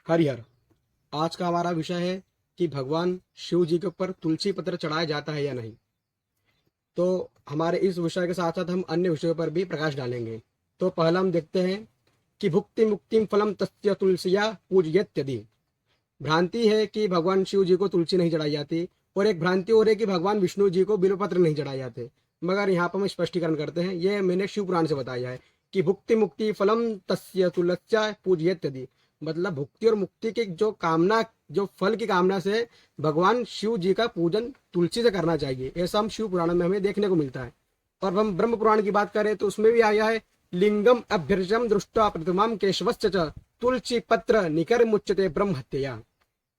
हरिहर। आज का हमारा विषय है कि भगवान शिव जी के ऊपर तुलसी पत्र चढ़ाया जाता है या नहीं। तो हमारे इस विषय के साथ साथ हम अन्य विषयों पर भी प्रकाश डालेंगे। तो पहला हम देखते हैं कि भुक्ति मुक्तिम फलम तस्य तुलसिया पूजयत्यदि। भ्रांति है कि भगवान शिव जी को तुलसी नहीं चढ़ाई जाती, और एक भ्रांति और है कि भगवान विष्णु जी को बिल्वपत्र नहीं चढ़ाए जाते। मगर यहाँ पर हम स्पष्टीकरण करते हैं, ये मैंने शिव पुराण से बताया है कि भुक्ति मुक्ति फलम तस्य तुलस्या पूजयत्यदि, मतलब भुक्ति और मुक्ति की जो कामना, जो फल की कामना से भगवान शिव जी का पूजन तुलसी से करना चाहिए, ऐसा हम शिव पुराण में हमें देखने को मिलता है। और हम ब्रह्म पुराण की बात करें तो उसमें भी आया है, लिंगम अभ्यर्चम दृष्टा प्रतिमाम केशवश्च च तुलसी पत्र निकर मुच्यते ब्रह्म हत्या।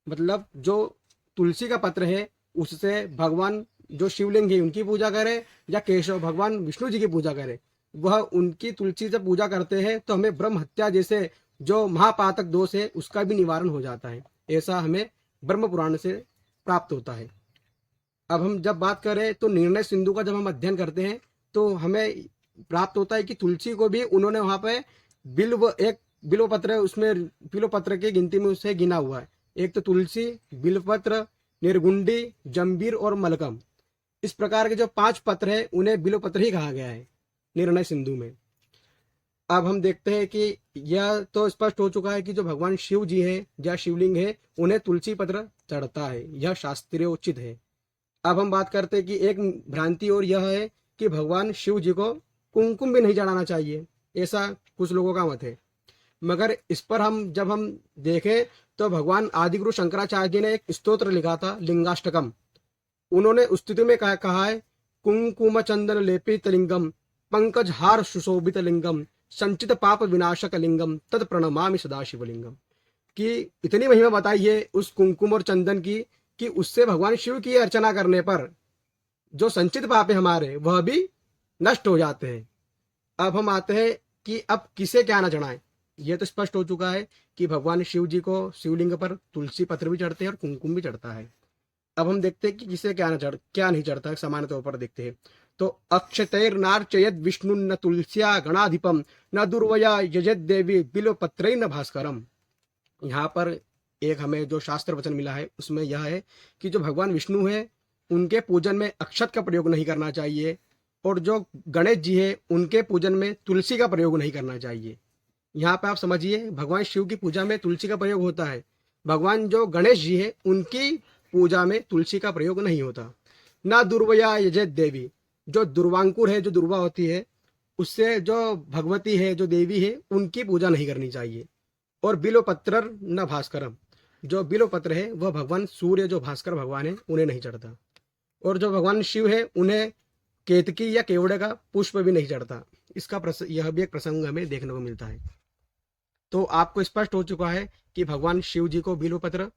मतलब जो तुलसी का पत्र है उससे भगवान जो शिवलिंग है उनकी पूजा करे या केशव भगवान विष्णु जी की पूजा करे, वह उनकी तुलसी से पूजा करते हैं तो हमें ब्रह्म हत्या जैसे जो महापातक दोष है उसका भी निवारण हो जाता है। ऐसा हमें ब्रह्म पुराण से प्राप्त होता है। अब हम जब बात करें तो निर्णय सिंधु का जब हम अध्ययन करते हैं तो हमें प्राप्त होता है कि तुलसी को भी उन्होंने वहां पे बिल्व, एक बिल्व पत्र है, उसमें बिल्व पत्र की गिनती में उसे गिना हुआ है। एक तो तुलसी, बिल्वपत्र, निर्गुंडी, जंबीर और मलकम, इस प्रकार के जो 5 पत्र है उन्हें बिल्व पत्र ही कहा गया है निर्णय सिंधु में। अब हम देखते हैं कि यह तो स्पष्ट हो चुका है कि जो भगवान शिव जी है या शिवलिंग है उन्हें तुलसी पत्र चढ़ता है, यह शास्त्रीय उचित है। अब हम बात करते हैं कि एक भ्रांति और यह है कि भगवान शिव जी को कुमकुम भी नहीं चढ़ाना चाहिए, ऐसा कुछ लोगों का मत है। मगर इस पर हम जब हम देखें तो भगवान आदिगुरु शंकराचार्य जी ने एक स्तोत्र लिखा था लिंगाष्टकम। उन्होंने उस स्थिति में कहा है, कुंकुम चंदन लेपित लिंगम पंकज हार सुशोभित लिंगम संचित पाप विनाशक लिंगम तत् प्रणमामि सदा शिवलिंगम। कि इतनी महिमा बताई है उस कुंकुम और चंदन की कि उससे भगवान शिव की अर्चना करने पर जो संचित पाप है हमारे वह भी नष्ट हो जाते हैं। अब हम आते हैं कि अब किसे क्या ना चढ़ाएं। यह तो स्पष्ट हो चुका है कि भगवान शिव जी को शिवलिंग पर तुलसी पत्र भी चढ़ते हैं और कुमकुम भी चढ़ता है। अब हम देखते हैं कि किसे क्या नहीं चढ़ता है, सामान्य तौर पर देखते हैं। तो अक्षतैर नार्चयद विष्णु न तुलस्या गणाधिपम न दुर्वया यजद देवी बिलो पत्र न भास्करम। यहाँ पर एक हमें जो शास्त्र वचन मिला है उसमें यह है कि जो भगवान विष्णु है उनके पूजन में अक्षत का प्रयोग नहीं करना चाहिए, और जो गणेश जी है उनके पूजन में तुलसी का प्रयोग नहीं करना चाहिए। यहाँ पे आप समझिए, भगवान शिव की पूजा में तुलसी का प्रयोग होता है, भगवान जो गणेश जी है उनकी पूजा में तुलसी का प्रयोग नहीं होता। ना दुर्वया यजत देवी, जो दुर्वांकुर है, जो दुर्वा होती है, उससे जो भगवती है, जो देवी है, उनकी पूजा नहीं करनी चाहिए। और बिलो पत्र न भास्करम, जो बिलो पत्र है वह भगवान सूर्य, जो भास्कर भगवान है, उन्हें नहीं चढ़ता। और जो भगवान शिव है उन्हें केतकी या केवड़े का पुष्प भी नहीं चढ़ता। इसका यह भी एक प्रसंग हमें देखने को मिलता है। तो आपको स्पष्ट हो चुका है कि भगवान शिव जी को बिल्व पत्र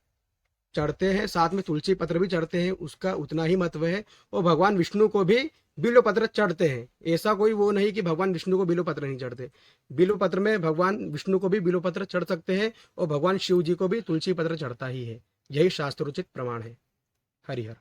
चढ़ते हैं, साथ में तुलसी पत्र भी चढ़ते हैं, उसका उतना ही महत्व है। और भगवान विष्णु को भी बिल्व पत्र चढ़ते हैं, ऐसा कोई वो नहीं कि भगवान विष्णु को बिल्व पत्र नहीं चढ़ते। बिल्व पत्र में भगवान विष्णु को भी बिल्व पत्र चढ़ सकते हैं और भगवान शिव जी को भी तुलसी पत्र चढ़ता ही है। यही शास्त्रोचित प्रमाण है। हरिहर।